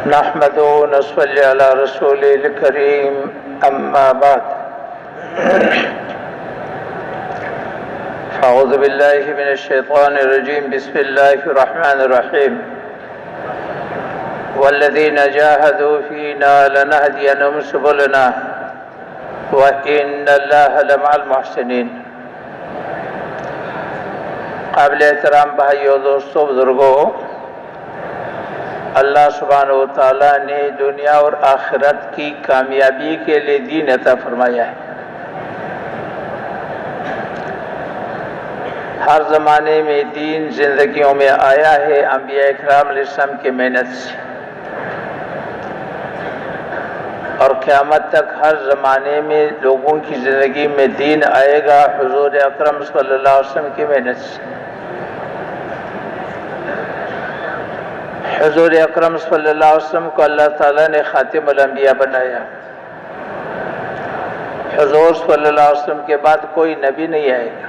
نحمده ونصلي على رسوله الكريم أما بعد أعوذ بالله من الشيطان الرجيم بسم الله الرحمن الرحيم والذين جاهدوا فينا لنهدينهم سبلنا وإن الله لمع المحسنين. قابل احترام بھائیو، دوستو، بزرگوں، اللہ سبحانہ و تعالیٰ نے دنیا اور آخرت کی کامیابی کے لیے دین عطا فرمایا ہے. ہر زمانے میں دین زندگیوں میں آیا ہے انبیاء اکرام علیہ السلام کی محنت سے، اور قیامت تک ہر زمانے میں لوگوں کی زندگی میں دین آئے گا حضور اکرم صلی اللہ علیہ وسلم کی محنت سے. حضور اکرم صلی اللہ علیہ وسلم کو اللہ تعالیٰ نے خاتم الانبیاء بنایا. حضور صلی اللہ علیہ وسلم کے بعد کوئی نبی نہیں آئے گا.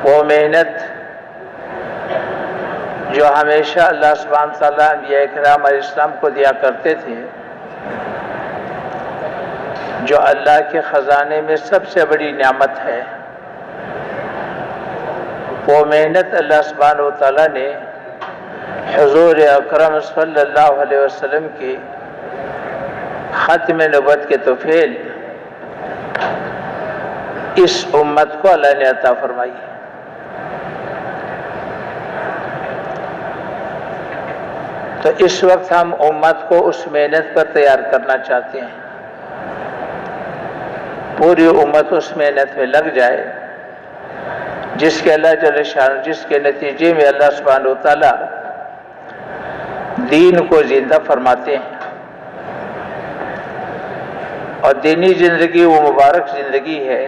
وہ محنت جو ہمیشہ اللہ سبحانہ تعالیٰ انبیاء کرام علیہ السلام کو دیا کرتے تھے، جو اللہ کے خزانے میں سب سے بڑی نعمت ہے، وہ محنت اللہ سبحانہ وتعالیٰ نے حضور اکرم صلی اللہ علیہ وسلم کی ختم نبوت کے طفیل اس امت کو اللہ نے عطا فرمائی. تو اس وقت ہم امت کو اس محنت پر تیار کرنا چاہتے ہیں. پوری امت اس محنت میں لگ جائے جس کے اللہ جل شان، جس کے نتیجے میں اللہ سبحانہ و تعالیٰ دین کو زندہ فرماتے ہیں. اور دینی زندگی وہ مبارک زندگی ہے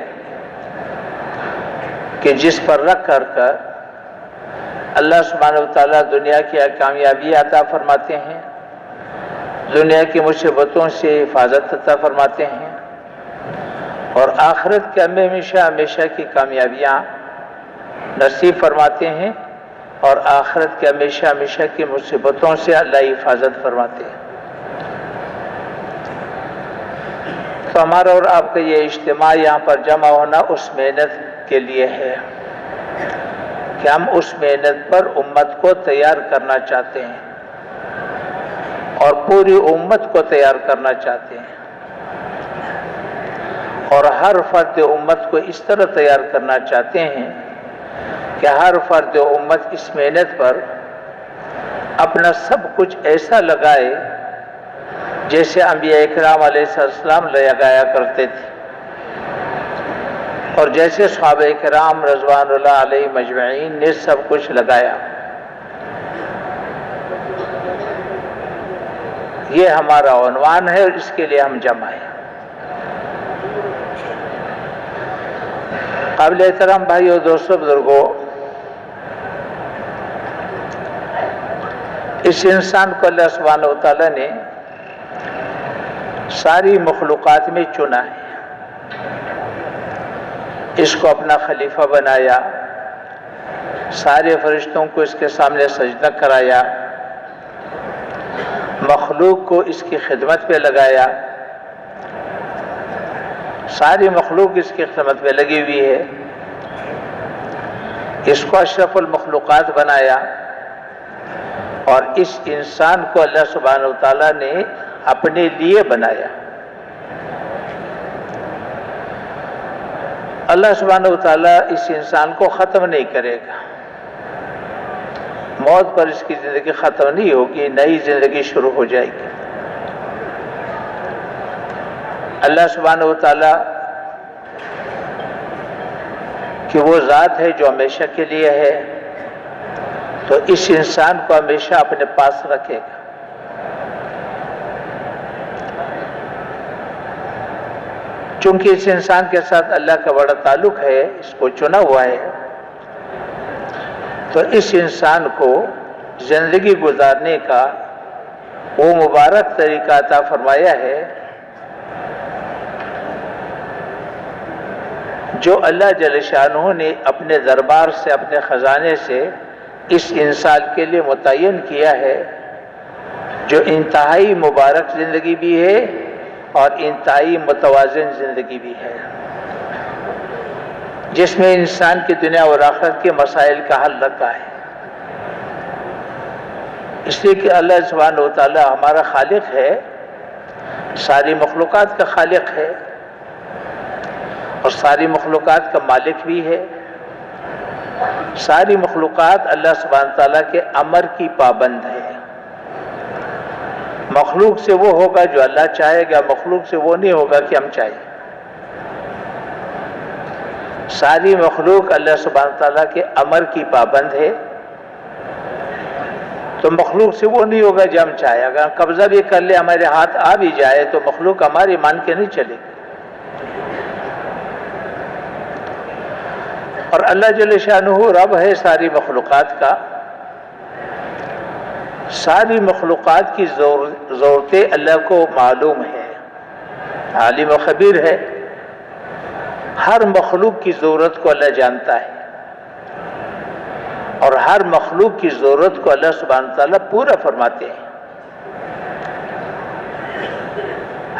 کہ جس پر رکھ کر اللہ سبحانہ و تعالیٰ دنیا کی کامیابی عطا فرماتے ہیں، دنیا کی مصیبتوں سے حفاظت عطا فرماتے ہیں، اور آخرت کے ہمیشہ کی کامیابیاں نصیب فرماتے ہیں، اور آخرت کے ہمیشہ کی مصیبتوں سے اللہ حفاظت فرماتے ہیں. تو ہمارا اور آپ کا یہ اجتماع یہاں پر جمع ہونا اس محنت کے لیے ہے کہ ہم اس محنت پر امت کو تیار کرنا چاہتے ہیں اور پوری امت کو تیار کرنا چاہتے ہیں، اور ہر فرد امت کو اس طرح تیار کرنا چاہتے ہیں کہ ہر فرد امت اس محنت پر اپنا سب کچھ ایسا لگائے جیسے انبیاء اکرام علیہ السلام لگایا کرتے تھے، اور جیسے صحابہ کرام رضوان اللہ علیہ مجمعین نے سب کچھ لگایا. یہ ہمارا عنوان ہے اور اس کے لیے ہم جمع ہیں. قابل احترام بھائیو، دوستو، بزرگوں، اس انسان کو اللہ سبحانہ و تعالیٰ نے ساری مخلوقات میں چنا ہے. اس کو اپنا خلیفہ بنایا، سارے فرشتوں کو اس کے سامنے سجدہ کرایا، مخلوق کو اس کی خدمت پہ لگایا. ساری مخلوق اس کی خدمت پہ لگی ہوئی ہے. اس کو اشرف المخلوقات بنایا، اور اس انسان کو اللہ سبحانہ وتعالیٰ نے اپنے لیے بنایا. اللہ سبحانہ وتعالیٰ اس انسان کو ختم نہیں کرے گا. موت پر اس کی زندگی ختم نہیں ہوگی، نئی زندگی شروع ہو جائے گی. اللہ سبحانہ وتعالیٰ کہ وہ ذات ہے جو ہمیشہ کے لیے ہے، تو اس انسان کو ہمیشہ اپنے پاس رکھے گا. چونکہ اس انسان کے ساتھ اللہ کا بڑا تعلق ہے، اس کو چنا ہوا ہے، تو اس انسان کو زندگی گزارنے کا وہ مبارک طریقہ عطا فرمایا ہے جو اللہ جل شانہ نے اپنے دربار سے، اپنے خزانے سے اس انسان کے لیے متعین کیا ہے جو انتہائی مبارک زندگی بھی ہے اور انتہائی متوازن زندگی بھی ہے، جس میں انسان کی دنیا اور آخرت کے مسائل کا حل رکھا ہے۔ اس لیے کہ اللہ سبحانہ و تعالی ہمارا خالق ہے، ساری مخلوقات کا خالق ہے اور ساری مخلوقات کا مالک بھی ہے۔ ساری مخلوقات اللہ سبحانہ و تعالیٰ کے امر کی پابند ہے۔ مخلوق سے وہ ہوگا جو اللہ چاہے گا، مخلوق سے وہ نہیں ہوگا کہ ہم چاہیں۔ ساری مخلوق اللہ سبحانہ و تعالیٰ کے امر کی پابند ہے، تو مخلوق سے وہ نہیں ہوگا جو ہم چاہیں۔ اگر ہم قبضہ بھی کر لیں، ہمارے ہاتھ آ بھی جائے، تو مخلوق ہماری مان کے نہیں چلے گی۔ اور اللہ جل شانہ رب ہے ساری مخلوقات کا۔ ساری مخلوقات کی ضرورتیں اللہ کو معلوم ہے، عالم و خبیر ہے۔ ہر مخلوق کی ضرورت کو اللہ جانتا ہے اور ہر مخلوق کی ضرورت کو اللہ سبحانہ تعالیٰ پورا فرماتے ہیں۔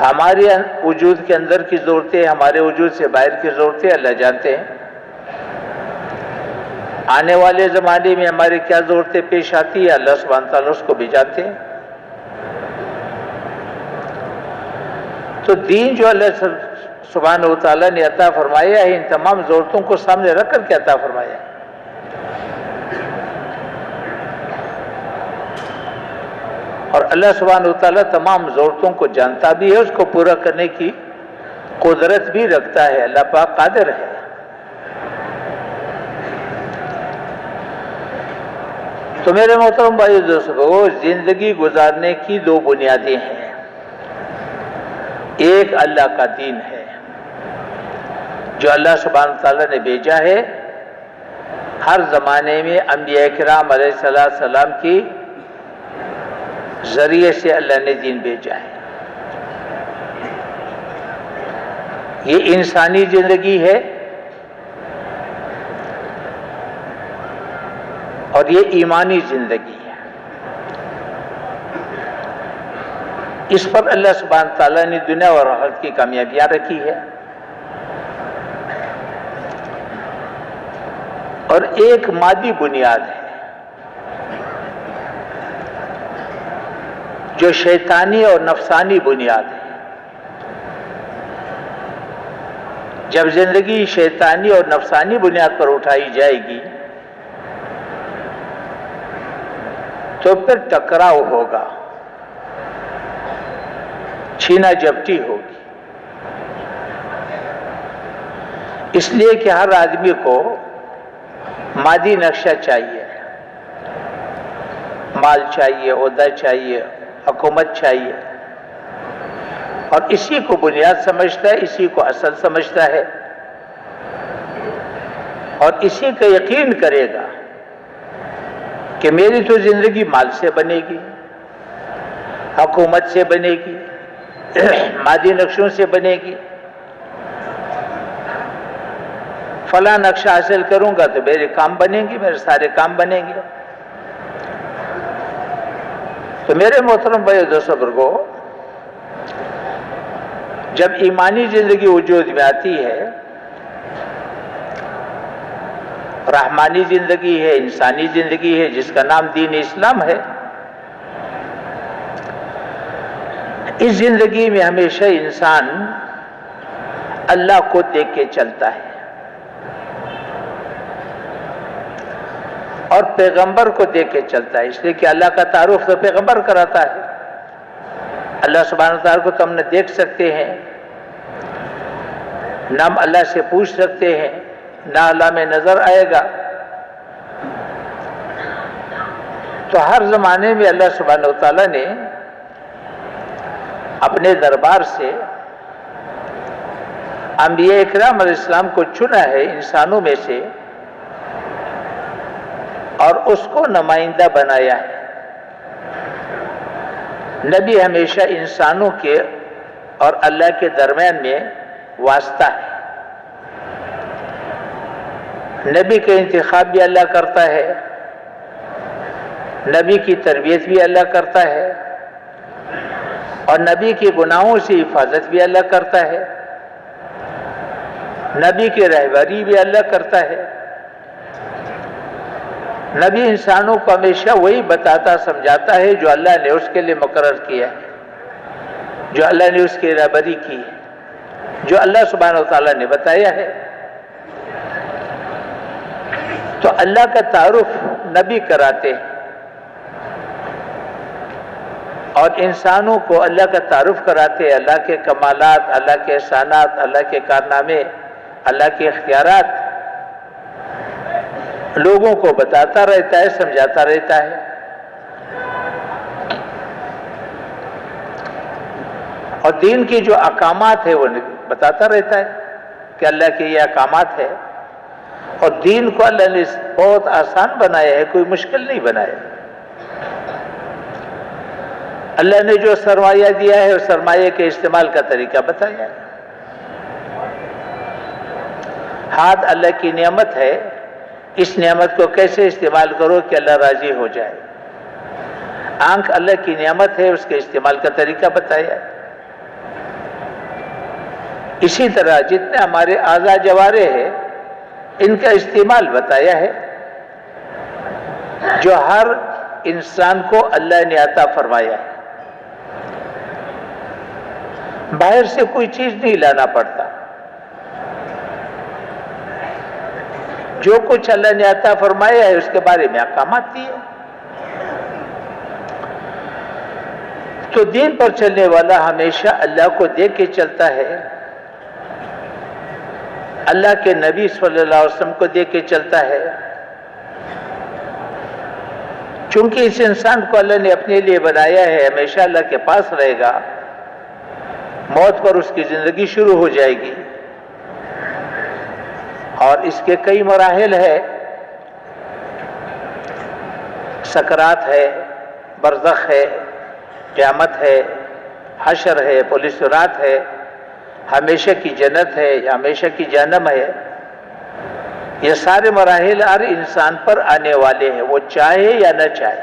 ہمارے وجود کے اندر کی ضرورتیں، ہمارے وجود سے باہر کی ضرورتیں اللہ جانتے ہیں۔ آنے والے زمانے میں ہماری کیا ضرورتیں پیش آتی ہے، اللہ سبحانہ تعالیٰ اس کو بھی جانتے ہیں۔ تو دین جو اللہ سبحانہ و تعالیٰ نے عطا فرمایا ہے، ان تمام ضرورتوں کو سامنے رکھ کر کے عطا فرمایا ہے۔ اور اللہ سبحانہ و تعالیٰ تمام ضرورتوں کو جانتا بھی ہے، اس کو پورا کرنے کی قدرت بھی رکھتا ہے۔ اللہ پاک قادر ہے۔ تو میرے محترم بھائی دوستو، زندگی گزارنے کی دو بنیادیں ہیں۔ ایک اللہ کا دین ہے جو اللہ سبحانہ تعالیٰ نے بھیجا ہے، ہر زمانے میں انبیاء کرام علیہ السلام کی ذریعے سے اللہ نے دین بھیجا ہے۔ یہ انسانی زندگی ہے اور یہ ایمانی زندگی ہے۔ اس پر اللہ سبحانہ تعالیٰ نے دنیا اور آخرت کی کامیابیاں رکھی ہے۔ اور ایک مادی بنیاد ہے جو شیطانی اور نفسانی بنیاد ہے۔ جب زندگی شیطانی اور نفسانی بنیاد پر اٹھائی جائے گی تو پھر ٹکراؤ ہوگا، چھینا جھپٹی ہوگی۔ اس لیے کہ ہر آدمی کو مادی نقشہ چاہیے، مال چاہیے، عہدہ چاہیے، حکومت چاہیے، اور اسی کو بنیاد سمجھتا ہے، اسی کو اصل سمجھتا ہے، اور اسی کا یقین کرے گا کہ میری تو زندگی مال سے بنے گی، حکومت سے بنے گی، مادی نقشوں سے بنے گی۔ فلاں نقشہ حاصل کروں گا تو میرے کام بنیں گے، میرے سارے کام بنیں گے۔ تو میرے محترم بھائی دوستو بزرگو، جب ایمانی زندگی وجود میں آتی ہے، رحمانی زندگی ہے، انسانی زندگی ہے، جس کا نام دین اسلام ہے، اس زندگی میں ہمیشہ انسان اللہ کو دیکھ کے چلتا ہے اور پیغمبر کو دیکھ کے چلتا ہے، اس لیے کہ اللہ کا تعارف تو پیغمبر کراتا ہے۔ اللہ سبحانہ تعالیٰ کو تو ہم نہ دیکھ سکتے ہیں، نہ ہم اللہ سے پوچھ سکتے ہیں، نہ اللہ میں نظر آئے گا۔ تو ہر زمانے میں اللہ سبحانہ تعالیٰ نے اپنے دربار سے انبیاء اکرام علیہ السلام کو چنا ہے انسانوں میں سے، اور اس کو نمائندہ بنایا ہے۔ نبی ہمیشہ انسانوں کے اور اللہ کے درمیان میں واسطہ ہے۔ نبی کا انتخاب بھی اللہ کرتا ہے، نبی کی تربیت بھی اللہ کرتا ہے اور نبی کے گناہوں سے حفاظت بھی اللہ کرتا ہے، نبی کی رہبری بھی اللہ کرتا ہے۔ نبی انسانوں کو ہمیشہ وہی بتاتا سمجھاتا ہے جو اللہ نے اس کے لیے مقرر کیا ہے، جو اللہ نے اس کی رہبری کی ہے، جو اللہ سبحانہ و تعالیٰ نے بتایا ہے۔ تو اللہ کا تعارف نبی کراتے ہیں اور انسانوں کو اللہ کا تعارف کراتے ہیں، اللہ کے کمالات، اللہ کے احسانات، اللہ کے کارنامے، اللہ کے اختیارات لوگوں کو بتاتا رہتا ہے، سمجھاتا رہتا ہے۔ اور دین کی جو احکامات ہے وہ بتاتا رہتا ہے کہ اللہ کے یہ احکامات ہے، اور دین کو اللہ نے بہت آسان بنایا ہے، کوئی مشکل نہیں بنایا۔ اللہ نے جو سرمایہ دیا ہے اس سرمایہ کے استعمال کا طریقہ بتایا ہے۔ ہاتھ اللہ کی نعمت ہے، اس نعمت کو کیسے استعمال کرو کہ اللہ راضی ہو جائے۔ آنکھ اللہ کی نعمت ہے، اس کے استعمال کا طریقہ بتایا ہے۔ اسی طرح جتنے ہمارے اعضاء جوارح ہیں ان کا استعمال بتایا ہے، جو ہر انسان کو اللہ نے عطا فرمایا ہے۔ باہر سے کوئی چیز نہیں لانا پڑتا، جو کچھ اللہ نے عطا فرمایا ہے اس کے بارے میں احکامات دیے۔ تو دین پر چلنے والا ہمیشہ اللہ کو دیکھ کے چلتا ہے، اللہ کے نبی صلی اللہ علیہ وسلم کو دیکھ کے چلتا ہے، چونکہ اس انسان کو اللہ نے اپنے لیے بنایا ہے، ہمیشہ اللہ کے پاس رہے گا، موت پر اس کی زندگی شروع ہو جائے گی، اور اس کے کئی مراحل ہے، سکرات ہے، برزخ ہے، قیامت ہے، حشر ہے، پولیس رات ہے، ہمیشہ کی جنت ہے یا ہمیشہ کی جہنم ہے۔ یہ سارے مراحل ہر انسان پر آنے والے ہیں، وہ چاہے یا نہ چاہے۔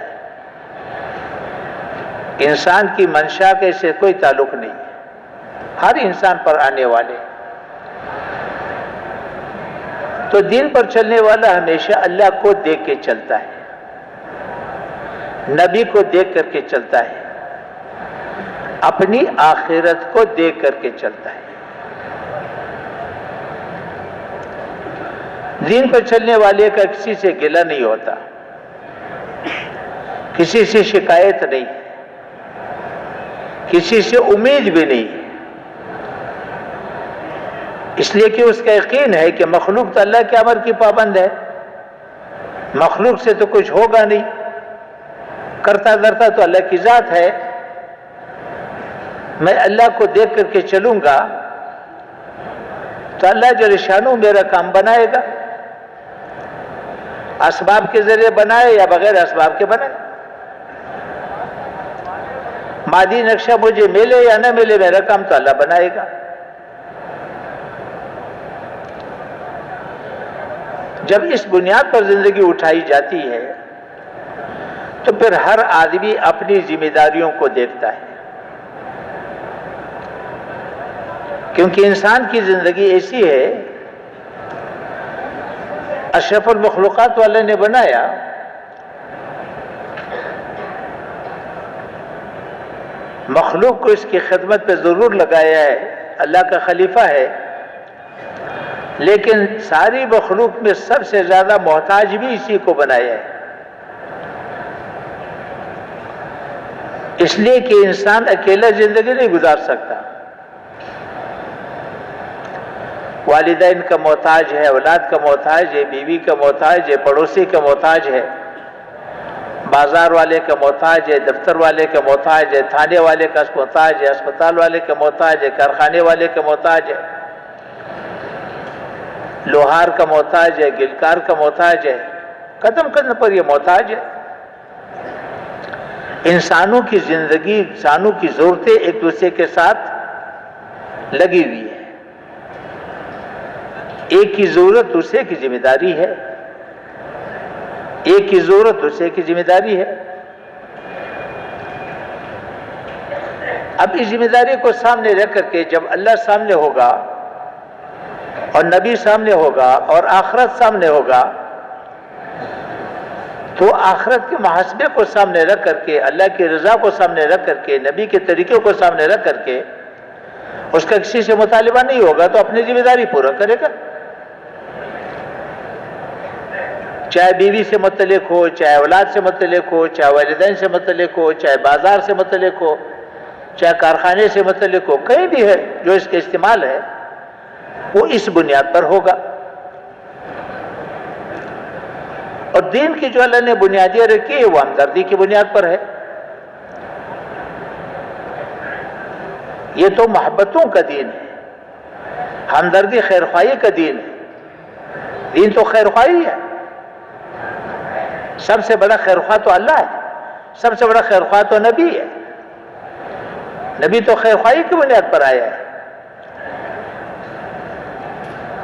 انسان کی منشا کے سے کوئی تعلق نہیں، ہر انسان پر آنے والے۔ تو دین پر چلنے والا ہمیشہ اللہ کو دیکھ کے چلتا ہے، نبی کو دیکھ کر کے چلتا ہے، اپنی آخرت کو دیکھ کر کے چلتا ہے۔ دین پر چلنے والے کا کسی سے گلہ نہیں ہوتا، کسی سے شکایت نہیں، کسی سے امید بھی نہیں، اس لیے کہ اس کا یقین ہے کہ مخلوق تو اللہ کے امر کی پابند ہے، مخلوق سے تو کچھ ہوگا نہیں، کرتا دھرتا تو اللہ کی ذات ہے۔ میں اللہ کو دیکھ کر کے چلوں گا تو اللہ جل شانہ میرا کام بنائے گا، اسباب کے ذریعے بنائے یا بغیر اسباب کے بنائے، مادی نقشہ مجھے ملے یا نہ ملے، میرا کام تو اللہ بنائے گا۔ جب اس بنیاد پر زندگی اٹھائی جاتی ہے تو پھر ہر آدمی اپنی ذمہ داریوں کو دیکھتا ہے، کیونکہ انسان کی زندگی ایسی ہے، اشرف المخلوقات والے نے بنایا، مخلوق کو اس کی خدمت پہ ضرور لگایا ہے، اللہ کا خلیفہ ہے، لیکن ساری مخلوق میں سب سے زیادہ محتاج بھی اسی کو بنایا ہے، اس لیے کہ انسان اکیلا زندگی نہیں گزار سکتا، والدین کا محتاج ہے، اولاد کا محتاج ہے، بیوی کا محتاج ہے، پڑوسی کا محتاج ہے، بازار والے کا محتاج ہے، دفتر والے کا محتاج ہے، تھانے والے کا محتاج ہے، اسپتال والے کا محتاج ہے، کارخانے والے کا محتاج ہے، لوہار کا محتاج ہے، گلکار کا محتاج ہے، قدم قدم پر یہ محتاج ہے۔ انسانوں کی زندگی، انسانوں کی ضرورتیں ایک دوسرے کے ساتھ لگی ہوئی ہے، ایک کی ضرورت دوسرے کی ذمہ داری ہے، ایک کی ضرورت دوسرے کی ذمہ داری ہے۔ اب اس ذمہ داری کو سامنے رکھ کر کے جب اللہ سامنے ہوگا اور نبی سامنے ہوگا اور آخرت سامنے ہوگا، تو آخرت کے محاسبے کو سامنے رکھ کر کے، اللہ کی رضا کو سامنے رکھ کر کے، نبی کے طریقے کو سامنے رکھ کر کے اس کا کسی سے مطالبہ نہیں ہوگا تو اپنی ذمہ داری پورا کرے گا، چاہے بیوی سے متعلق ہو، چاہے اولاد سے متعلق ہو، چاہے والدین سے متعلق ہو، چاہے بازار سے متعلق ہو، چاہے کارخانے سے متعلق ہو، کہیں بھی ہے جو اس کا استعمال ہے وہ اس بنیاد پر ہوگا۔ اور دین کی جو اللہ نے بنیادیں رکھی ہے وہ ہمدردی کی بنیاد پر ہے۔ یہ تو محبتوں کا دین ہے، ہمدردی خیرخواہی کا دین ہے، دین تو خیرخواہی ہے۔ سب سے بڑا خیرخواہ تو اللہ ہے، سب سے بڑا خیرخواہ تو نبی ہے، نبی تو خیرخواہی کی بنیاد پر آیا ہے،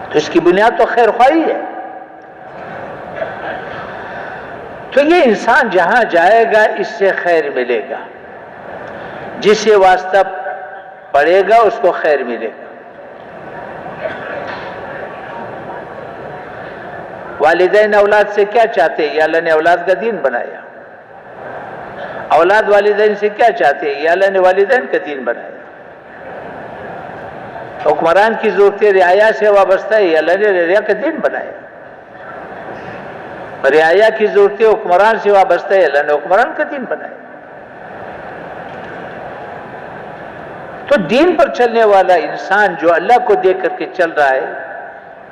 تو اس کی بنیاد تو خیرخواہی ہے۔ تو یہ انسان جہاں جائے گا اس سے خیر ملے گا، جس سے واسطہ پڑے گا اس کو خیر ملے گا۔ والدین اولاد سے کیا چاہتے ہیں؟ یہ اللہ نے اولاد کا دین بنایا۔ اولاد والدین سے کیا چاہتے ہیں؟ یہ اللہ نے والدین کا دین بنایا۔ حکمران کی ضرورتیں رعایا سے وابستہ ہے، یہ اللہ نے رعایا کا دین بنایا۔ رعایا کی ضرورتیں حکمران سے وابستہ ہے، اللہ نے حکمران کا دین بنایا۔ تو دین پر چلنے والا انسان جو اللہ کو دیکھ کر کے چل رہا ہے،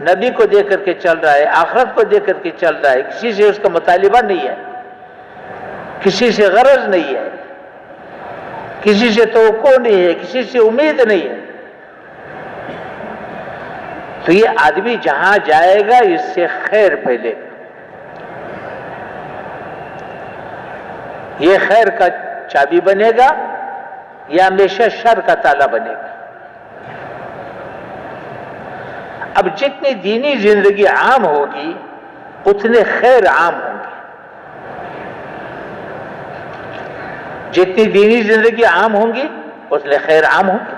نبی کو دیکھ کر کے چل رہا ہے، آخرت کو دیکھ کر کے چل رہا ہے، کسی سے اس کا مطالبہ نہیں ہے، کسی سے غرض نہیں ہے، کسی سے توقع نہیں ہے، کسی سے امید نہیں ہے، تو یہ آدمی جہاں جائے گا اس سے خیر پھیلے گا، یہ خیر کا چابی بنے گا یا ہمیشہ شر کا تالا بنے گا۔ اب جتنی دینی زندگی عام ہوگی اتنے خیر عام ہوں گے، جتنی دینی زندگی عام ہوں گی اتنے خیر عام ہوں گے۔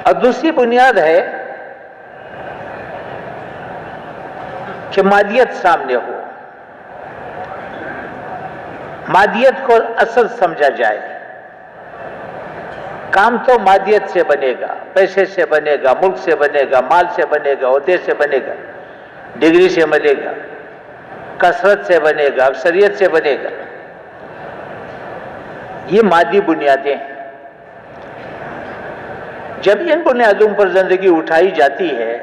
اور دوسری بنیاد ہے کہ مادیت سامنے ہو، مادیت کو اصل سمجھا جائے۔ کام تو مادیت سے بنے گا، پیسے سے بنے گا، ملک سے بنے گا، مال سے بنے گا، عہدے سے بنے گا، ڈگری سے بنے گا، کثرت سے بنے گا، اکثریت سے بنے گا۔ یہ مادی بنیادیں ہیں۔ جب ان بنیادوں پر زندگی اٹھائی جاتی ہے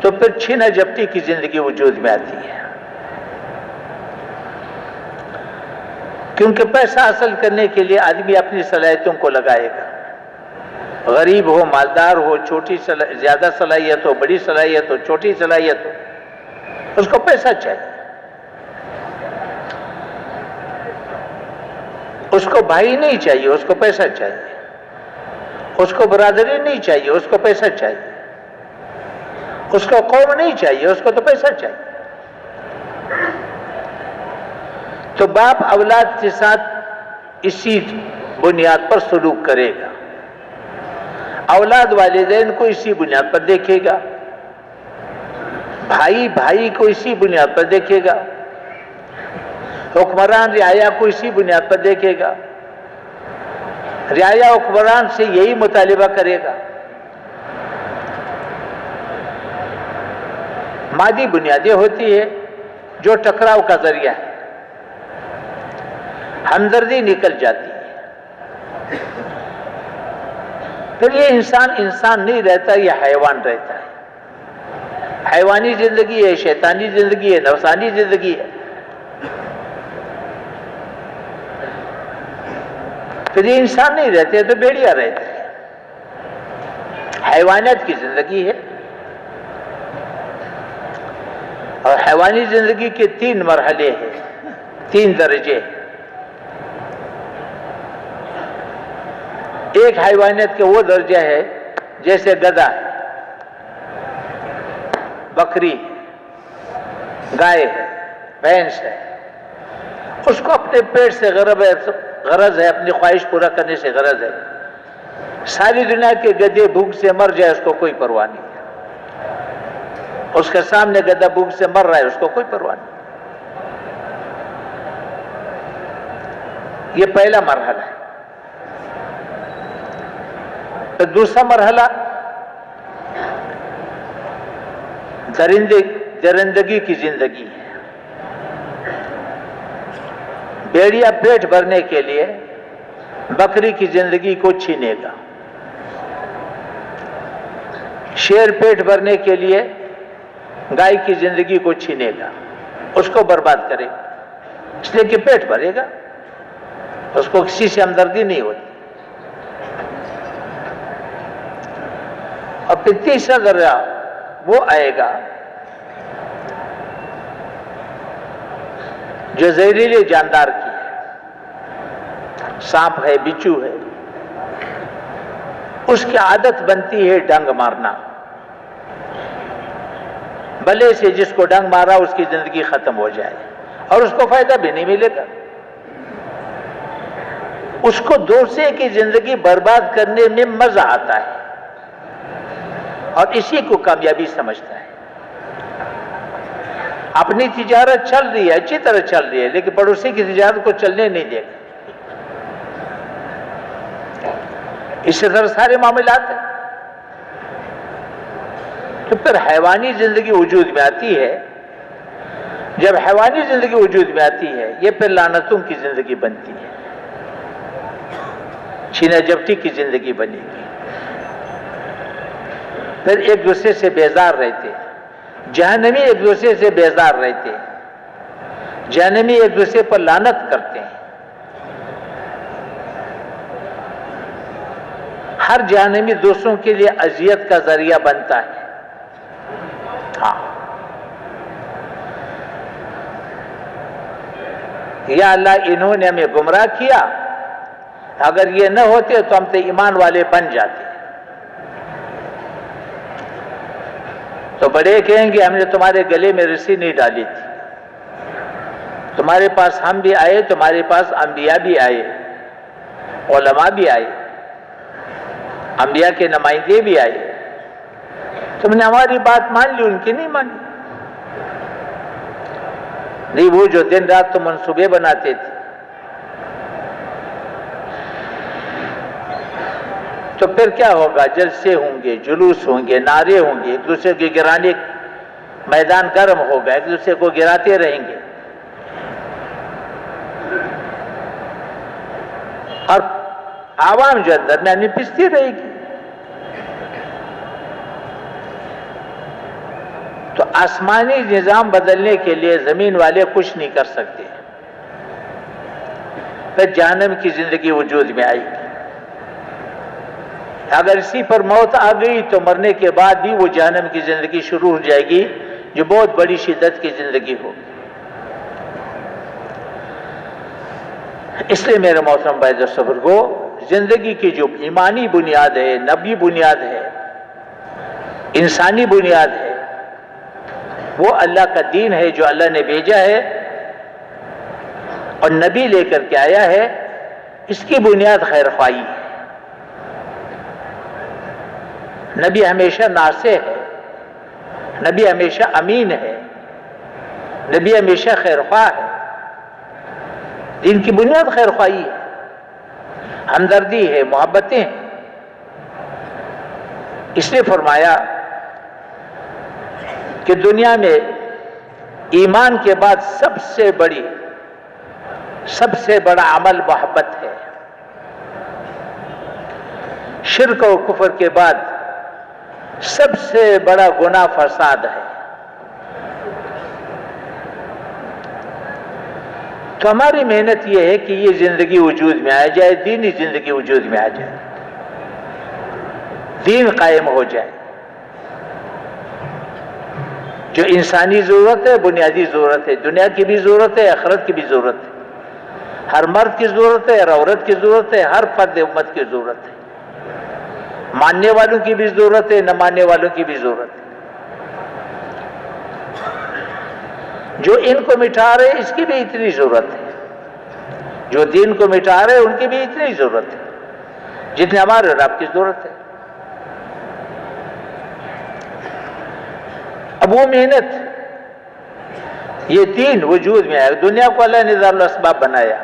تو پھر چھینا جھپٹی کی زندگی وجود میں آتی ہے، کیونکہ پیسہ حاصل کرنے کے لیے آدمی اپنی صلاحیتوں کو لگائے گا، غریب ہو، مالدار ہو، زیادہ صلاحیت ہو، بڑی صلاحیت ہو، چھوٹی صلاحیت ہو، اس کو پیسہ چاہیے۔ اس کو بھائی نہیں چاہیے، اس کو پیسہ چاہیے۔ اس کو برادری نہیں چاہیے، اس کو پیسہ چاہیے۔ اس کو قوم نہیں چاہیے، اس کو تو پیسہ چاہیے۔ تو باپ اولاد کے ساتھ اسی بنیاد پر سلوک کرے گا، اولاد والدین کو اسی بنیاد پر دیکھے گا، بھائی بھائی کو اسی بنیاد پر دیکھے گا، حکمران رعایا کو اسی بنیاد پر دیکھے گا، رعایا حکمران سے یہی مطالبہ کرے گا۔ مادی بنیادیں ہوتی ہے جو ٹکراؤ کا ذریعہ ہے، ہمدردی نکل جاتی ہے، پھر یہ انسان نہیں رہتا، یہ حیوان رہتا ہے۔ حیوانی زندگی ہے، شیطانی زندگی ہے، نفسانی زندگی ہے۔ پھر یہ انسان نہیں رہتے تو بھیڑیا رہتے ہیں، حیوانیت کی زندگی ہے۔ اور حیوانی زندگی کے 3 مرحلے ہیں، 3 درجے۔ ایک حیوانیت کے وہ درجہ ہے جیسے گدھا، بکری، گائے، بھینس ہے، اس کو اپنے پیٹ سے غرض ہے، اپنی خواہش پورا کرنے سے غرض ہے. ساری دنیا کے گدھے بھوک سے مر جائے اس کو کوئی پرواہ نہیں ہے. اس کے سامنے گدھا بھوک سے مر رہا ہے، اس کو کوئی پرواہ نہیں. یہ پہلا مرحلہ ہے. پھر دوسرا مرحلہ درندگی کی زندگی ہے. بھیڑیا پیٹ بھرنے کے لیے بکری کی زندگی کو چھینے گا، شیر پیٹ بھرنے کے لیے گائے کی زندگی کو چھینے گا، اس کو برباد کرے گا، اس لیے کہ پیٹ بھرے گا، اس کو کسی سے ہمدردی نہیں ہوتی. اور پھر تیسرا درجہ وہ آئے گا جو زہریلے جاندار کی ہے، سانپ ہے، بچھو ہے، اس کی عادت بنتی ہے ڈنگ مارنا. بلے سے جس کو ڈنگ مارا اس کی زندگی ختم ہو جائے اور اس کو فائدہ بھی نہیں ملے گا. اس کو دوسرے کی زندگی برباد کرنے میں مزہ آتا ہے اور اسی کو کامیابی سمجھتا ہے. اپنی تجارت چل رہی ہے، اچھی طرح چل رہی ہے، لیکن پڑوسی کی تجارت کو چلنے نہیں دے گا. اسی طرح سارے معاملات ہیں. تو پھر حیوانی زندگی وجود میں آتی ہے. جب حیوانی زندگی وجود میں آتی ہے یہ پھر لعنتوں کی زندگی بنتی ہے، چھینا جھپٹی کی زندگی بنے گی. پھر ایک دوسرے سے بیزار رہتے، جہنمی ایک دوسرے سے بیزار رہتے، جہنمی ایک دوسرے پر لعنت کرتے ہیں. ہر جہنمی دوسروں کے لیے اذیت کا ذریعہ بنتا ہے. ہاں، یا اللہ انہوں نے ہمیں گمراہ کیا، اگر یہ نہ ہوتے تو ہم تو ایمان والے بن جاتے. تو بڑے کہیں گے ہم نے تمہارے گلے میں رسی نہیں ڈالی تھی، تمہارے پاس ہم بھی آئے، تمہارے پاس انبیاء بھی آئے، علماء بھی آئے، انبیاء کے نمائندے بھی آئے، تم نے ہماری بات مان لی، ان کی نہیں مانی. نہیں، وہ جو دن رات تم منصوبے بناتے تھے تو پھر کیا ہوگا؟ جلسے ہوں گے، جلوس ہوں گے، نعرے ہوں گے، ایک دوسرے کے گرانے، میدان گرم ہوگا، ایک دوسرے کو گراتے رہیں گے اور عوام جو درمیان میں پستی رہے گی. تو آسمانی نظام بدلنے کے لیے زمین والے کچھ نہیں کر سکتے. پھر جہنم کی زندگی وجود میں آئے گی. اگر اسی پر موت آ گئی تو مرنے کے بعد بھی وہ جہنم کی زندگی شروع ہو جائے گی جو بہت بڑی شدت کی زندگی ہوگی. اس لیے میرے محترم بھائی صبر کو، زندگی کی جو ایمانی بنیاد ہے، نبی بنیاد ہے، انسانی بنیاد ہے، وہ اللہ کا دین ہے جو اللہ نے بھیجا ہے اور نبی لے کر کے آیا ہے. اس کی بنیاد خیر خواہی ہے. نبی ہمیشہ ناصح ہے، نبی ہمیشہ امین ہے، نبی ہمیشہ خیر خواہ ہے. دین کی بنیاد خیر خواہی ہے، ہمدردی ہے، محبتیں ہیں. اس نے فرمایا کہ دنیا میں ایمان کے بعد سب سے بڑا عمل محبت ہے. شرک و کفر کے بعد سب سے بڑا گناہ فساد ہے. تو ہماری محنت یہ ہے کہ یہ زندگی وجود میں آ جائے، دینی زندگی وجود میں آ جائے، دین قائم ہو جائے. جو انسانی ضرورت ہے، بنیادی ضرورت ہے، دنیا کی بھی ضرورت ہے، آخرت کی بھی ضرورت ہے. ہر مرد کی ضرورت ہے، ہر عورت کی ضرورت ہے، ہر فرد امت کی ضرورت ہے. ماننے والوں کی بھی ضرورت ہے، نہ ماننے والوں کی بھی ضرورت ہے. جو ان کو مٹا رہے اس کی بھی اتنی ضرورت ہے، جو دین کو مٹا رہے ان کی بھی اتنی ضرورت ہے جتنے ہمارے رب کی ضرورت ہے۔ اب وہ محنت، یہ دین وجود میں آئے، دنیا کو اللہ نے دار الاسباب بنایا۔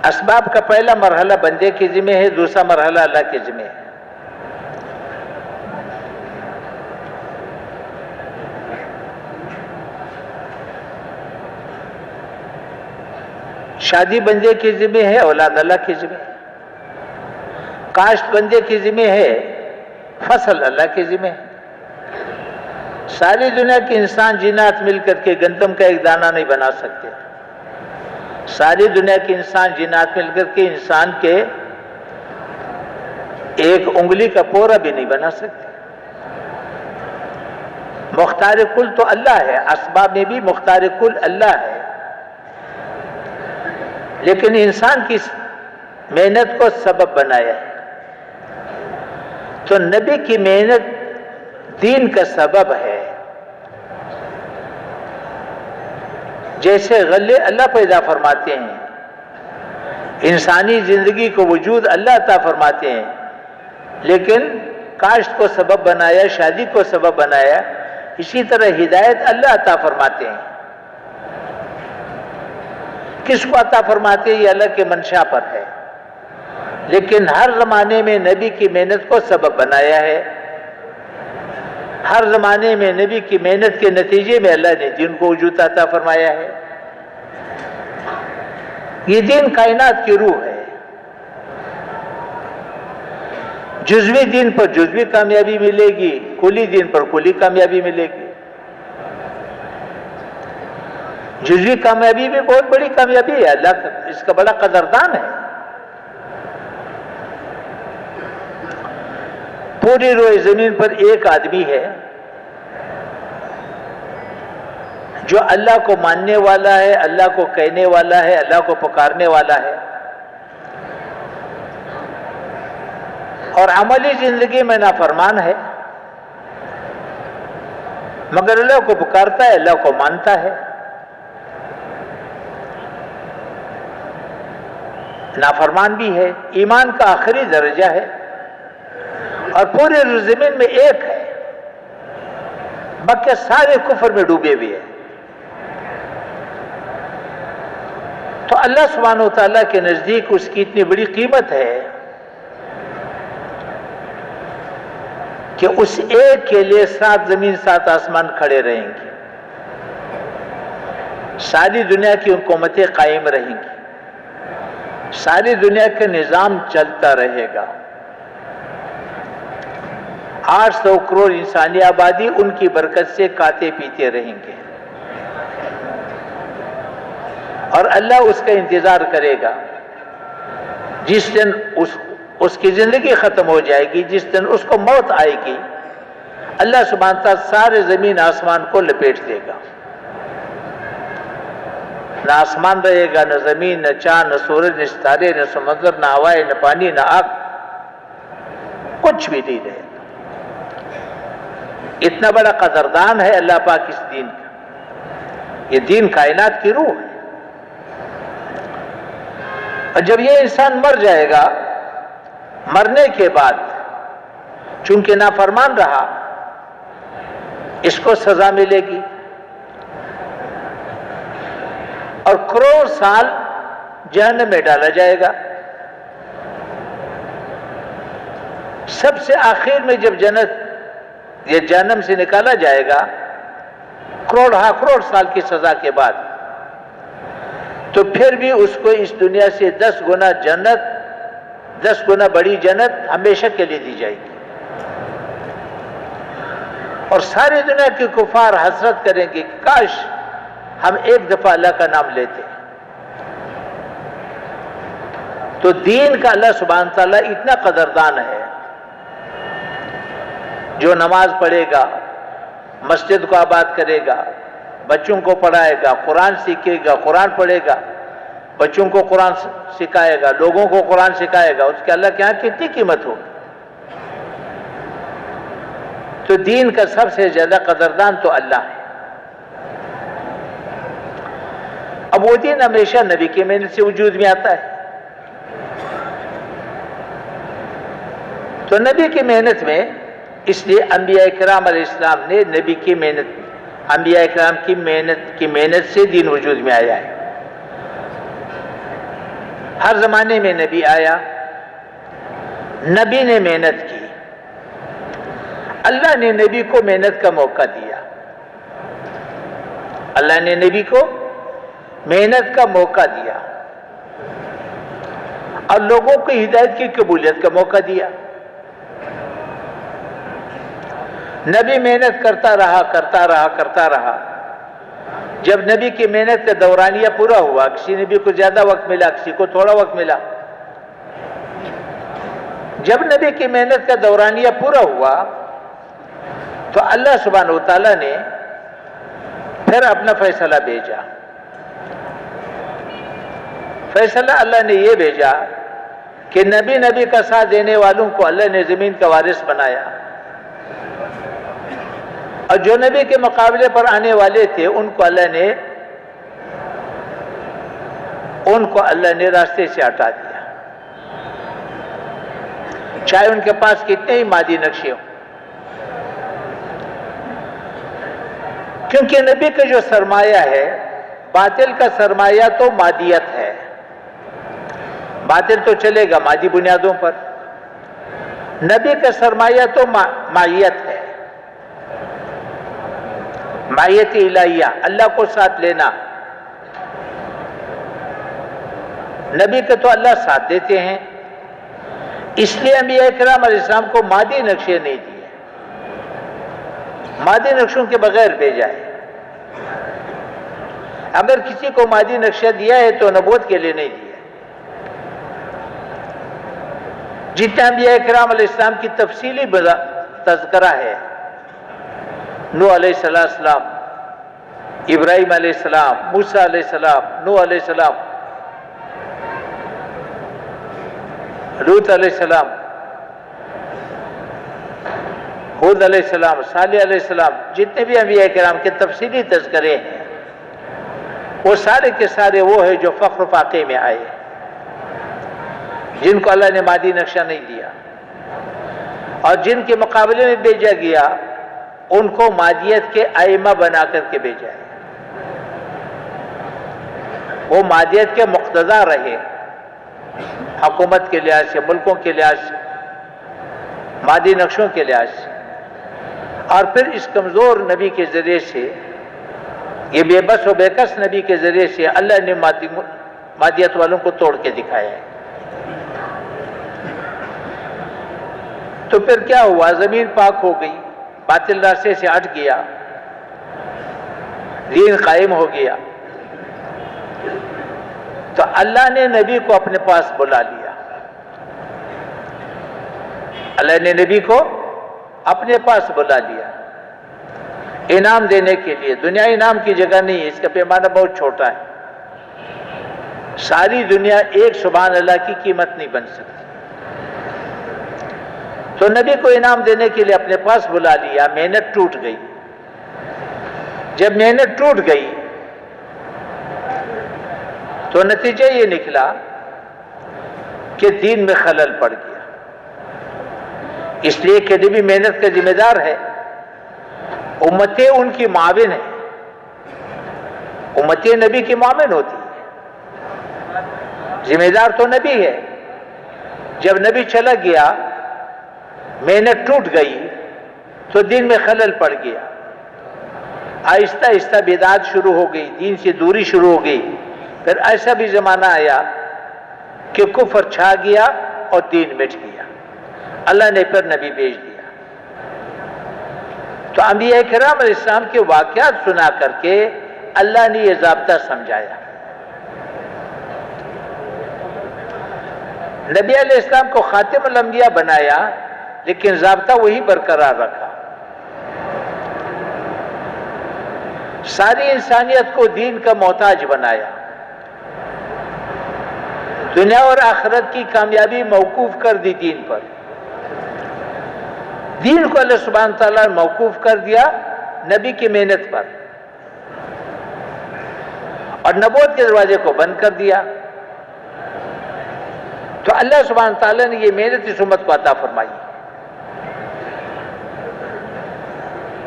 اسباب کا پہلا مرحلہ بندے کے ذمہ ہے، دوسرا مرحلہ اللہ کے ذمہ ہے۔ شادی بندے کے ذمہ ہے، اولاد اللہ کے ذمہ ہے۔ کاشت بندے کے ذمہ ہے، فصل اللہ کے ذمہ ہے۔ ساری دنیا کے انسان جنات مل کر کے گندم کا ایک دانہ نہیں بنا سکتے، ساری دنیا کے انسان جنات مل کر کے انسان کے ایک انگلی کا پورا بھی نہیں بنا سکتے۔ مختار کل تو اللہ ہے، اسباب میں بھی مختار کل اللہ ہے، لیکن انسان کی محنت کو سبب بنایا ہے۔ تو نبی کی محنت دین کا سبب ہے۔ جیسے غلے اللہ پیدا فرماتے ہیں، انسانی زندگی کو وجود اللہ عطا فرماتے ہیں، لیکن کاشت کو سبب بنایا، شادی کو سبب بنایا، اسی طرح ہدایت اللہ عطا فرماتے ہیں۔ کس کو عطا فرماتے ہیں یہ اللہ کے منشا پر ہے، لیکن ہر زمانے میں نبی کی محنت کو سبب بنایا ہے۔ ہر زمانے میں نبی کی محنت کے نتیجے میں اللہ نے دین کو وجود عطا فرمایا ہے۔ یہ دین کائنات کی روح ہے۔ جزوی دین پر جزوی کامیابی ملے گی، کلی دین پر کلی کامیابی ملے گی۔ جزوی کامیابی بھی بہت بڑی کامیابی ہے، اللہ اس کا بڑا قدردان ہے۔ پوری روئے زمین پر ایک آدمی ہے جو اللہ کو ماننے والا ہے، اللہ کو کہنے والا ہے، اللہ کو پکارنے والا ہے، اور عملی زندگی میں نافرمان ہے، مگر اللہ کو پکارتا ہے، اللہ کو مانتا ہے۔ نافرمان بھی ہے، ایمان کا آخری درجہ ہے، اور پورے زمین میں ایک ہے، باقی سارے کفر میں ڈوبے ہوئے ہیں۔ تو اللہ سبحانہ وتعالیٰ کے نزدیک اس کی اتنی بڑی قیمت ہے کہ اس ایک کے لیے 7 زمین 7 آسمان کھڑے رہیں گے، ساری دنیا کی حکومتیں قائم رہیں گی، ساری دنیا کا نظام چلتا رہے گا۔ 800 کروڑ انسانی آبادی ان کی برکت سے کھاتے پیتے رہیں گے، اور اللہ اس کا انتظار کرے گا۔ جس دن اس کی زندگی ختم ہو جائے گی، جس دن اس کو موت آئے گی، اللہ سبحانہ تعالیٰ سارے زمین آسمان کو لپیٹ دے گا۔ نہ آسمان رہے گا، نہ زمین، نہ چاند، نہ سورج، نہ ستارے، نہ سمندر، نہ ہوائیں، نہ پانی، نہ آگ، کچھ بھی نہیں رہے گا۔ اتنا بڑا قدردان ہے اللہ پاک اس دین کا۔ یہ دین کائنات کی روح ہے۔ اور جب یہ انسان مر جائے گا، مرنے کے بعد چونکہ نافرمان رہا، اس کو سزا ملے گی، اور کروڑ سال جہنم میں ڈالا جائے گا۔ سب سے آخر میں جب یہ جہنم سے نکالا جائے گا، کروڑ سال کی سزا کے بعد، تو پھر بھی اس کو اس دنیا سے 10 گنا جنت، 10 گنا بڑی جنت ہمیشہ کے لیے دی جائے گی۔ اور ساری دنیا کے کفار حسرت کریں گے کہ کاش ہم ایک دفعہ اللہ کا نام لیتے۔ تو دین کا اللہ سبحانہ تعالیٰ اتنا قدردان ہے، جو نماز پڑھے گا، مسجد کو آباد کرے گا، بچوں کو پڑھائے گا، قرآن سیکھے گا، قرآن پڑھے گا، بچوں کو قرآن سکھائے گا، لوگوں کو قرآن سکھائے گا، اس کے اللہ کے ہاں کتنی قیمت ہوگی۔ تو دین کا سب سے زیادہ قدردان تو اللہ ہے۔ اب وہ دین ہمیشہ نبی کی محنت سے وجود میں آتا ہے، تو نبی کی محنت میں، اس لیے انبیاء کرام علیہ السلام نے نبی کی محنت، انبیاء کرام کی محنت سے دین وجود میں آیا ہے۔ ہر زمانے میں نبی آیا، نبی نے محنت کی، اللہ نے نبی کو محنت کا موقع دیا، اللہ نے نبی کو محنت کا موقع دیا اور لوگوں کو ہدایت کی قبولیت کا موقع دیا۔ نبی محنت کرتا رہا، جب نبی کی محنت کا دورانیہ پورا ہوا، کسی نبی کو زیادہ وقت ملا، کسی کو تھوڑا وقت ملا، جب نبی کی محنت کا دورانیہ پورا ہوا تو اللہ سبحانہ وتعالی نے پھر اپنا فیصلہ بھیجا۔ فیصلہ اللہ نے یہ بھیجا کہ نبی کا ساتھ دینے والوں کو اللہ نے زمین کا وارث بنایا، اور جو نبی کے مقابلے پر آنے والے تھے ان کو اللہ نے راستے سے ہٹا دیا، چاہے ان کے پاس کتنے ہی مادی نقشے ہوں، کیونکہ نبی کا جو سرمایہ ہے، باطل کا سرمایہ تو مادیت ہے، باطل تو چلے گا مادی بنیادوں پر، نبی کا سرمایہ تو مائیت ہے، مائیت الہیہ، اللہ کو ساتھ لینا۔ نبی کا تو اللہ ساتھ دیتے ہیں، اس لیے انبیاء کرام علیہ السلام کو مادی نقشے نہیں دیے، مادی نقشوں کے بغیر بھیجا ہے۔ اگر کسی کو مادی نقشہ دیا ہے تو نبوت کے لیے نہیں دیا۔ جتنا انبیاء کرام علیہ السلام کی تفصیلی تذکرہ ہے، نوح علیہ السلام، ابراہیم علیہ السلام، موسیٰ علیہ السلام، نوح علیہ السلام، لوط علیہ السلام، ہود علیہ السلام، صالح علیہ السلام، جتنے بھی انبیاء کرام کے تفصیلی تذکرے ہیں، وہ سارے کے سارے وہ ہیں جو فخر و فاقے میں آئے، جن کو اللہ نے مادی نقشہ نہیں دیا، اور جن کے مقابلے میں بھیجا گیا ان کو مادیت کے ائمہ بنا کر کے بھیجا ہے، وہ مادیت کے مقتضا رہے، حکومت کے لحاظ سے، ملکوں کے لحاظ سے، مادی نقشوں کے لحاظ سے، اور پھر اس کمزور نبی کے ذریعے سے، یہ بے بس و بے کس نبی کے ذریعے سے اللہ نے مادیت والوں کو توڑ کے دکھایا ہے۔ تو پھر کیا ہوا؟ زمین پاک ہو گئی، باطل راستے سے ہٹ گیا، دین قائم ہو گیا، تو اللہ نے نبی کو اپنے پاس بلا لیا، اللہ نے نبی کو اپنے پاس بلا لیا انعام دینے کے لیے۔ دنیا انعام کی جگہ نہیں ہے، اس کا پیمانہ بہت چھوٹا ہے، ساری دنیا ایک سبحان اللہ کی قیمت نہیں بن سکتی، تو نبی کو انعام دینے کے لیے اپنے پاس بلا لیا۔ محنت ٹوٹ گئی، جب محنت ٹوٹ گئی تو نتیجہ یہ نکلا کہ دین میں خلل پڑ گیا، اس لیے کہ نبی محنت کا ذمہ دار ہے، امتیں ان کی معاون ہیں، امتیں نبی کی معاون ہوتی ہے، ذمہ دار تو نبی ہے۔ جب نبی چلا گیا، محنت ٹوٹ گئی تو دین میں خلل پڑ گیا، آہستہ آہستہ بدعات شروع ہو گئی، دین سے دوری شروع ہو گئی۔ پھر ایسا بھی زمانہ آیا کہ کفر چھا گیا اور دین مٹ گیا، اللہ نے پھر نبی بھیج دیا۔ تو انبیاء کرام علیہ السلام کے واقعات سنا کر کے اللہ نے یہ ضابطہ سمجھایا۔ نبی علیہ السلام کو خاتم الانبیاء بنایا، لیکن ضابطہ وہی برقرار رکھا، ساری انسانیت کو دین کا محتاج بنایا، دنیا اور آخرت کی کامیابی موقوف کر دی دین پر۔ دین کو اللہ سبحانہ تعالیٰ نے موقوف کر دیا نبی کی محنت پر، اور نبوت کے دروازے کو بند کر دیا. تو اللہ سبحانہ تعالیٰ نے یہ محنت اس امت کو عطا فرمائی.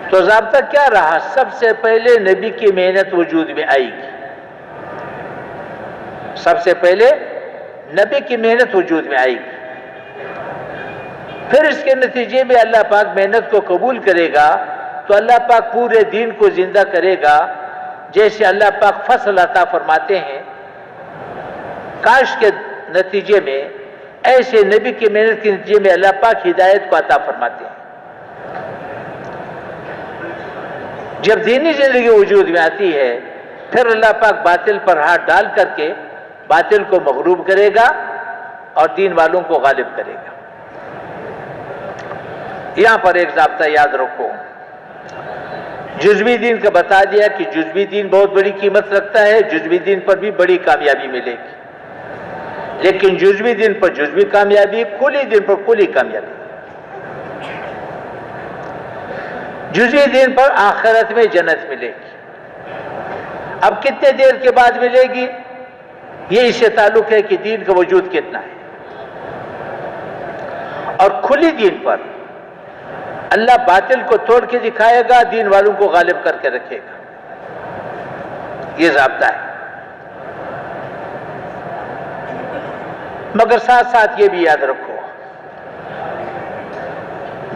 تو ضابطہ کیا رہا؟ سب سے پہلے نبی کی محنت وجود میں آئے گی. سب سے پہلے نبی کی محنت وجود میں آئے گی، پھر اس کے نتیجے میں اللہ پاک محنت کو قبول کرے گا تو اللہ پاک پورے دین کو زندہ کرے گا. جیسے اللہ پاک فصل عطا فرماتے ہیں کاشت کے نتیجے میں، ایسے نبی کی محنت کے نتیجے میں اللہ پاک ہدایت کو عطا فرماتے ہیں. جب دینی زندگی وجود میں آتی ہے پھر اللہ پاک باطل پر ہاتھ ڈال کر کے باطل کو مغلوب کرے گا اور دین والوں کو غالب کرے گا. یہاں پر ایک ضابطہ یاد رکھو، جزوی دین کا بتا دیا کہ جزوی دین بہت بڑی قیمت رکھتا ہے، جزوی دین پر بھی بڑی کامیابی ملے گی، لیکن جزوی دین پر جزوی کامیابی، کلی دین پر کلی کامیابی. جزوی دین پر آخرت میں جنت ملے گی. اب کتنے دیر کے بعد ملے گی یہ اس سے تعلق ہے کہ دین کا وجود کتنا ہے. اور کھلی دین پر اللہ باطل کو توڑ کے دکھائے گا، دین والوں کو غالب کر کے رکھے گا. یہ ضابطہ ہے. مگر ساتھ ساتھ یہ بھی یاد رکھو،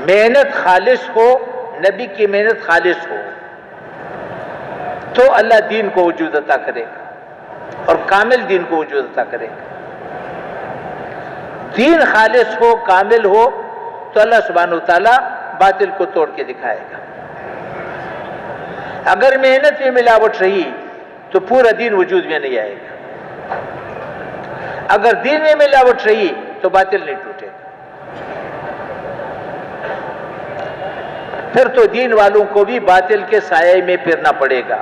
محنت خالص ہو، نبی کی محنت خالص ہو تو اللہ دین کو وجود عطا کرے گا اور کامل دین کو وجود عطا کرے گا. دین خالص ہو، کامل ہو تو اللہ سبحانہ وتعالیٰ باطل کو توڑ کے دکھائے گا. اگر محنت میں ملاوٹ رہی تو پورا دین وجود میں نہیں آئے گا. اگر دین میں ملاوٹ رہی تو باطل نہیں ٹوٹے گا. پھر تو دین والوں کو بھی باطل کے سائے میں پھرنا پڑے گا،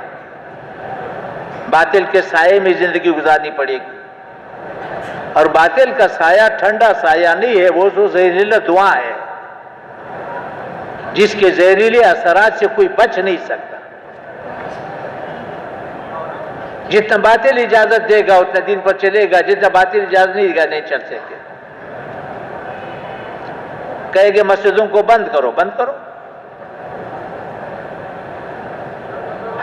باطل کے سائے میں زندگی گزارنی پڑے گی. اور باطل کا سایہ ٹھنڈا سایہ نہیں ہے، وہ تو زہریلا دھواں ہے جس کے زہریلے اثرات سے کوئی بچ نہیں سکتا. جتنا باطل اجازت دے گا اتنا دین پر چلے گا، جتنا باطل اجازت نہیں دے گا نہیں چل سکے. کہے گے مسجدوں کو بند کرو، بند کرو.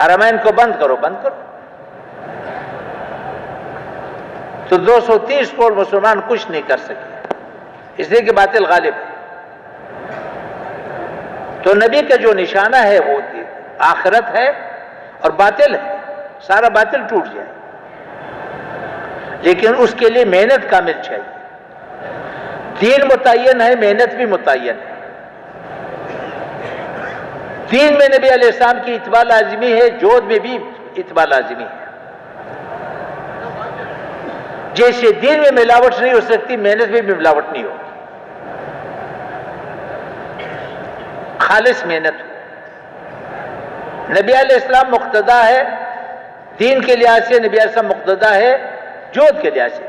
حرمین کو بند کرو، بند کرو. تو 230 کروڑ مسلمان کچھ نہیں کر سکے، اس لیے کہ باطل غالب ہے. تو نبی کا جو نشانہ ہے وہ آخرت ہے اور باطل ہے، سارا باطل ٹوٹ جائے. لیکن اس کے لیے محنت کامل چاہیے. دین متعین ہے، محنت بھی متعین ہے. دین میں نبی علیہ السلام کی اتباع لازمی ہے، جود میں بھی اتباع لازمی ہے. جیسے دین میں ملاوٹ نہیں ہو سکتی، محنت میں بھی ملاوٹ نہیں ہوگی. خالص محنت ہو. نبی علیہ السلام مقتدا ہے، دین کے لحاظ سے نبی علیہ السلام مقتدا ہے، جود کے لحاظ سے.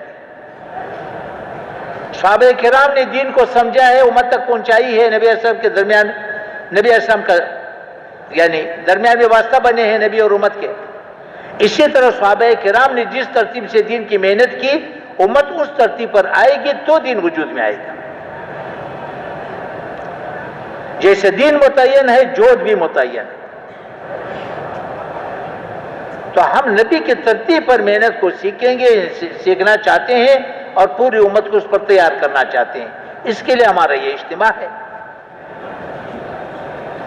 صحابہ کرام نے دین کو سمجھا ہے، امت تک پہنچائی ہے. نبی علیہ السلام کے درمیان، نبی علیہ السلام کا یعنی درمیان میں واسطہ بنے ہیں نبی اور امت کے. اسی طرح صحابہ کرام نے جس ترتیب سے دین کی محنت کی، امت اس ترتیب پر آئے گی تو دین وجود میں آئے گا. جیسے دین متعین ہے، جود بھی متعین ہے. تو ہم نبی کی ترتیب پر محنت کو سیکھیں گے، سیکھنا چاہتے ہیں اور پوری امت کو اس پر تیار کرنا چاہتے ہیں. اس کے لیے ہمارا یہ اجتماع ہے.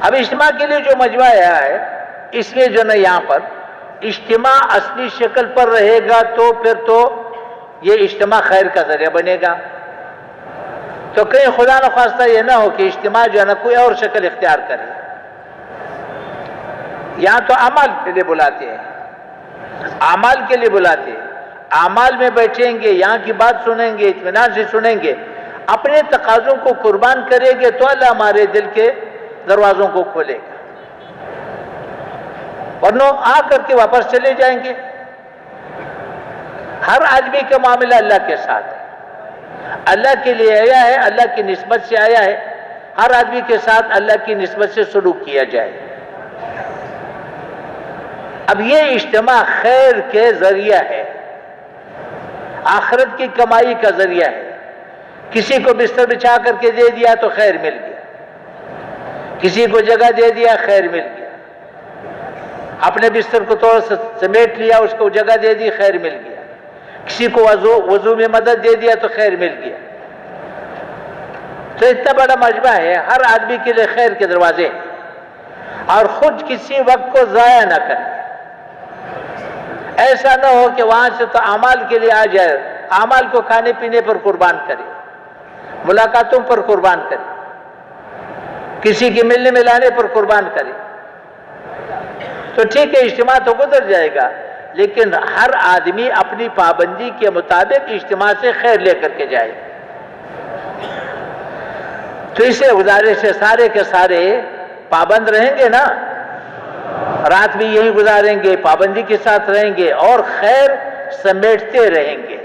اب اجتماع کے لیے جو مجمع آیا ہے، اس میں جو نا یہاں پر اجتماع اصلی شکل پر رہے گا تو پھر تو یہ اجتماع خیر کا ذریعہ بنے گا. تو کہیں خدا نخواستہ یہ نہ ہو کہ اجتماع جو ہے نا کوئی اور شکل اختیار کرے. یہاں تو عمل کے لیے بلاتے ہیں، اعمال کے لیے بلاتے ہیں. اعمال میں بیٹھیں گے، یہاں کی بات سنیں گے، اطمینان سے سنیں گے، اپنے تقاضوں کو قربان کریں گے تو اللہ ہمارے دل کے دروازوں کو کھولے گا. ورنہ آ کر کے واپس چلے جائیں گے. ہر آدمی کا معاملہ اللہ کے ساتھ ہے، اللہ کے لیے آیا ہے، اللہ کی نسبت سے آیا ہے. ہر آدمی کے ساتھ اللہ کی نسبت سے سلوک کیا جائے۔ اب یہ اجتماع خیر کے ذریعہ ہے، آخرت کی کمائی کا ذریعہ ہے۔ کسی کو بستر بچھا کر کے دے دیا تو خیر مل گیا، کسی کو جگہ دے دیا خیر مل گیا، اپنے بستر کو تھوڑا سا سمیٹ لیا اس کو جگہ دے دی خیر مل گیا، کسی کو وضو میں مدد دے دیا تو خیر مل گیا۔ تو اتنا بڑا مجمع ہے، ہر آدمی کے لیے خیر کے دروازے ہیں، اور خود کسی وقت کو ضائع نہ کرے۔ ایسا نہ ہو کہ وہاں سے تو اعمال کے لیے آ جائے، اعمال کو کھانے پینے پر قربان کرے، ملاقاتوں پر قربان کرے، کسی کے ملنے ملانے پر قربان کرے، تو ٹھیک ہے اجتماع تو گزر جائے گا، لیکن ہر آدمی اپنی پابندی کے مطابق اجتماع سے خیر لے کر کے جائے۔ تو اسے گزارش ہے سارے کے سارے پابند رہیں گے نا، رات بھی یہی گزاریں گے، پابندی کے ساتھ رہیں گے اور خیر سمیٹتے رہیں گے۔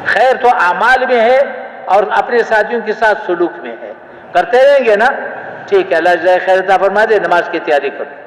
خیر تو اعمال میں ہے اور اپنے ساتھیوں کے ساتھ سلوک میں ہے، کرتے رہیں گے نا۔ ٹھیک ہے، اللہ جزائے خیر عطا فرما دے، نماز کی تیاری کرو۔